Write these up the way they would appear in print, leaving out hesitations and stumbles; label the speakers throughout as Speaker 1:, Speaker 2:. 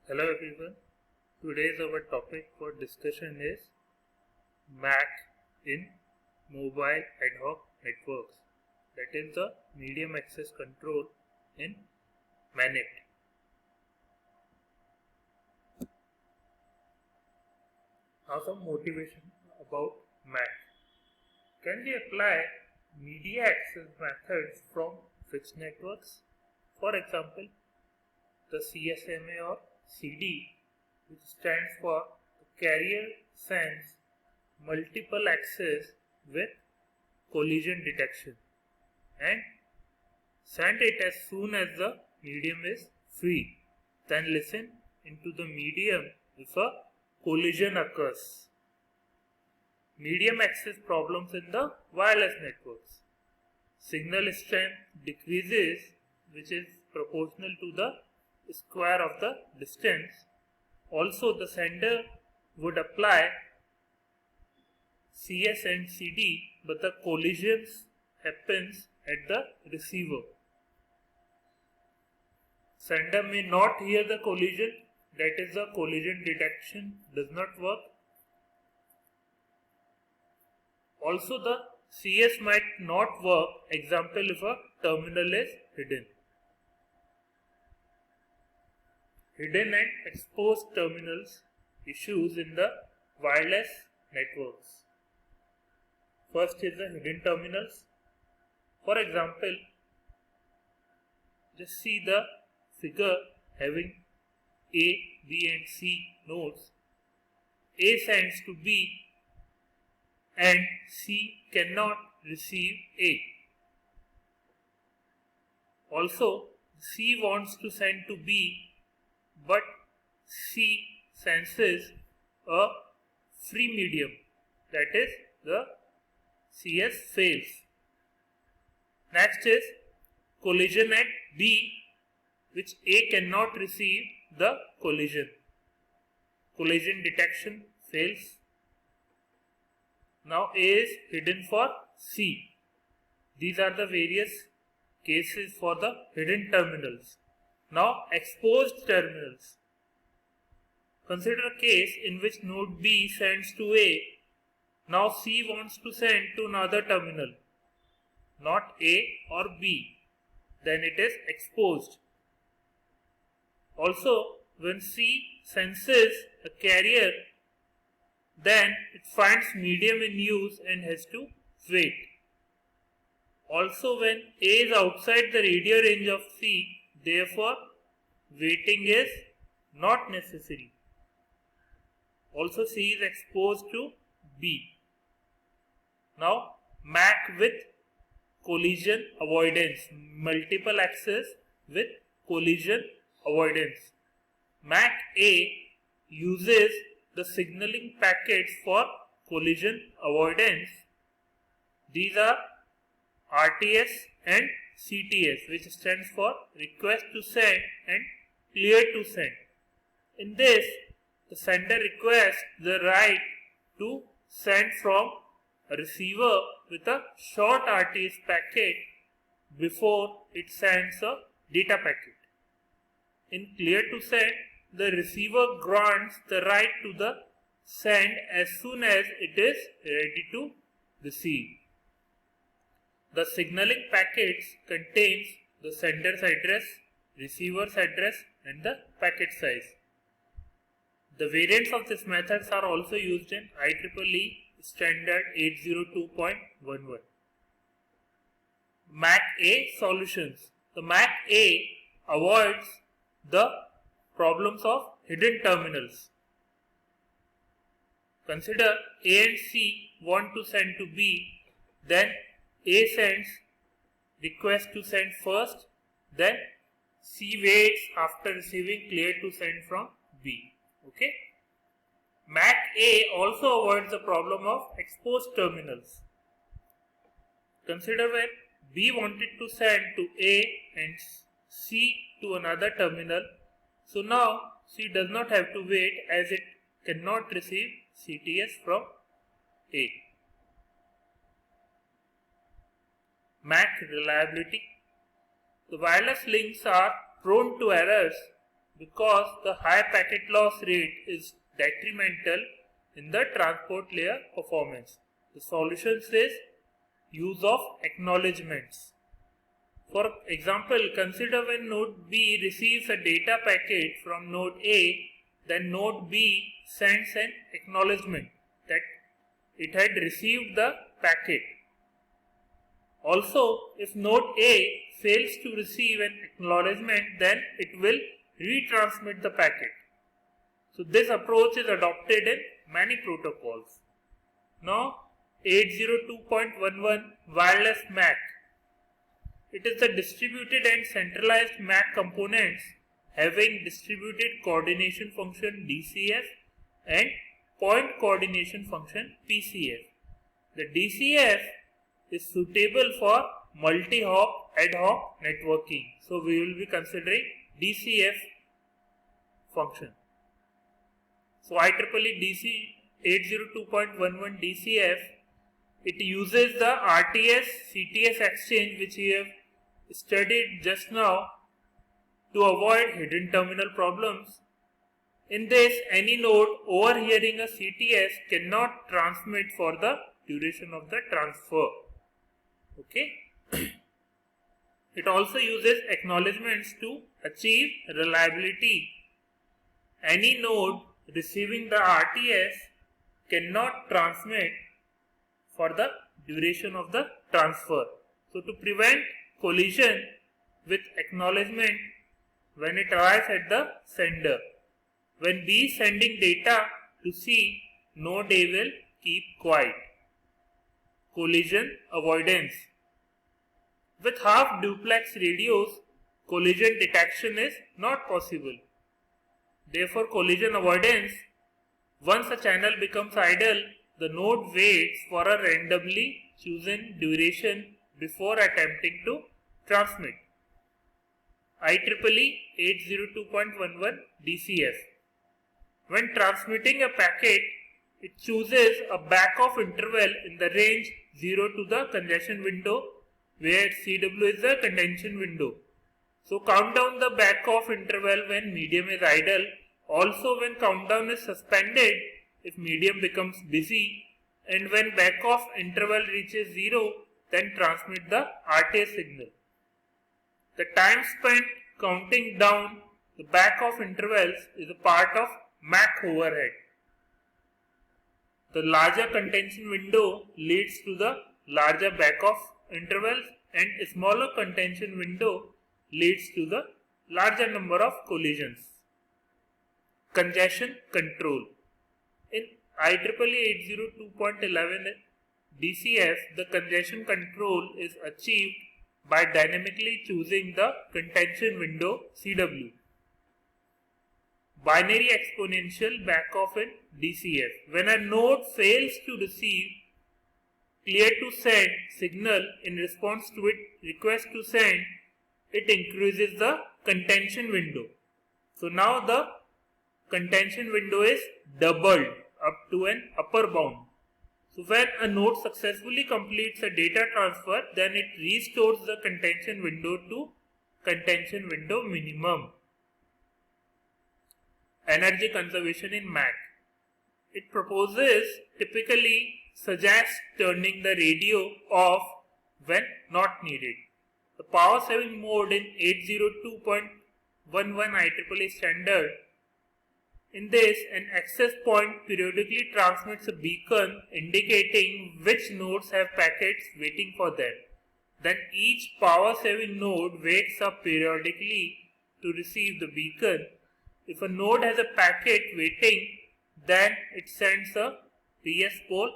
Speaker 1: Hello everyone. Today's our topic for discussion is MAC in mobile ad hoc networks. That is the medium access control in MANET. Now some motivation about MAC. Can we apply media access methods from fixed networks? For example, the CSMA or CD, which stands for the carrier sends multiple access with collision detection and send it as soon as the medium is free. Then listen into the medium if a collision occurs. Medium access problems in the wireless networks. Signal strength decreases, which is proportional to the square of the distance. Also, the sender would apply CS and CD, but the collisions happens at the receiver. Sender may not hear the collision, that is the collision detection does not work. Also, the CS might not work, example if a terminal is hidden. Hidden and exposed terminals issues in the wireless networks. First is the hidden terminals. For example, just see the figure having A, B and C nodes. A sends to B and C cannot receive A. Also, C wants to send to B, but C senses a free medium, that is the CS fails. Next is collision at B, which A cannot receive the collision. Collision detection fails. Now A is hidden for C. These are the various cases for the hidden terminals. Now exposed terminals. Consider a case in which node B sends to A. Now C wants to send to another terminal, not A or B. Then it is exposed. Also, when C senses a carrier, then it finds medium in use and has to wait. Also, when A is outside the radio range of C, therefore waiting is not necessary. Also, C is exposed to B. Now, MAC with collision avoidance, multiple access with collision avoidance. MAC A uses the signaling packets for collision avoidance. These are RTS and CTS, which stands for request to send and clear to send. In this, the sender requests the right to send from a receiver with a short RTS packet before it sends a data packet. In clear to send, the receiver grants the right to the send as soon as it is ready to receive. The signaling packets contains the sender's address, receiver's address and the packet size. The variants of these methods are also used in IEEE standard 802.11. MAC A solutions. The MAC A avoids the problems of hidden terminals. Consider A and C want to send to B, then A sends request to send first, then C waits after receiving clear to send from B. Okay. MAC A also avoids the problem of exposed terminals. Consider when B wanted to send to A and C to another terminal. So now C does not have to wait as it cannot receive CTS from A. MAC reliability. The wireless links are prone to errors because the high packet loss rate is detrimental in the transport layer performance. The solution is use of acknowledgements. For example, consider when node B receives a data packet from node A, then node B sends an acknowledgement that it had received the packet. Also, if node A fails to receive an acknowledgement, then it will retransmit the packet. So this approach is adopted in many protocols. Now 802.11 wireless MAC. It is the distributed and centralized MAC components having distributed coordination function DCF and point coordination function PCF. The DCF is suitable for multi-hop ad hoc networking. So we will be considering DCF function. So IEEE DC 802.11 DCF, it uses the RTS CTS exchange which we have studied just now to avoid hidden terminal problems. In this, any node overhearing a CTS cannot transmit for the duration of the transfer. Okay. It also uses acknowledgements to achieve reliability. Any node receiving the RTS cannot transmit for the duration of the transfer. So to prevent collision with acknowledgement when it arrives at the sender, when B is sending data to C, node A will keep quiet. Collision avoidance. With half duplex radios, collision detection is not possible. Therefore, collision avoidance, once a channel becomes idle, the node waits for a randomly chosen duration before attempting to transmit. IEEE 802.11 DCF. When transmitting a packet, it chooses a back-off interval in the range 0 to the congestion window, where CW is the contention window. So count down the back-off interval when medium is idle. Also when countdown is suspended if medium becomes busy, and when back-off interval reaches 0, then transmit the RTS signal. The time spent counting down the back-off intervals is a part of MAC overhead. The larger contention window leads to the larger back-off intervals, and a smaller contention window leads to the larger number of collisions. Congestion control. In IEEE 802.11 DCF, the congestion control is achieved by dynamically choosing the contention window CW. Binary exponential backoff in DCF. When a node fails to receive clear to send signal in response to its request to send, it increases the contention window. So now the contention window is doubled up to an upper bound. So when a node successfully completes a data transfer, then it restores the contention window to contention window minimum. Energy conservation in MAC. It typically suggests turning the radio off when not needed. The power saving mode in 802.11 IEEE standard. In this, an access point periodically transmits a beacon indicating which nodes have packets waiting for them. Then each power saving node wakes up periodically to receive the beacon. If a node has a packet waiting, then it sends a PS pole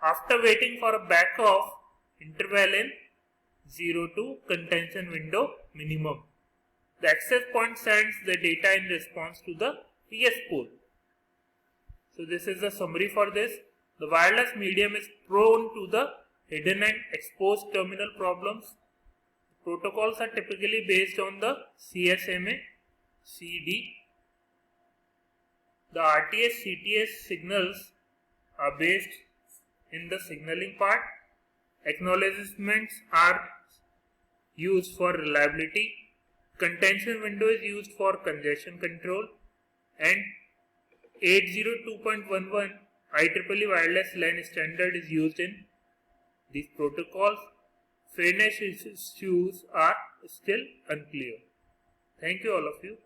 Speaker 1: after waiting for a backoff interval in 0 to contention window minimum. The access point sends the data in response to the PS pole. So this is the summary for this. The wireless medium is prone to the hidden and exposed terminal problems. Protocols are typically based on the CSMA CD. The RTS CTS signals are based in the signaling part. Acknowledgements are used for reliability. Contention window is used for congestion control, and 802.11 IEEE wireless LAN standard is used in these protocols. Fairness issues are still unclear. Thank you all of you.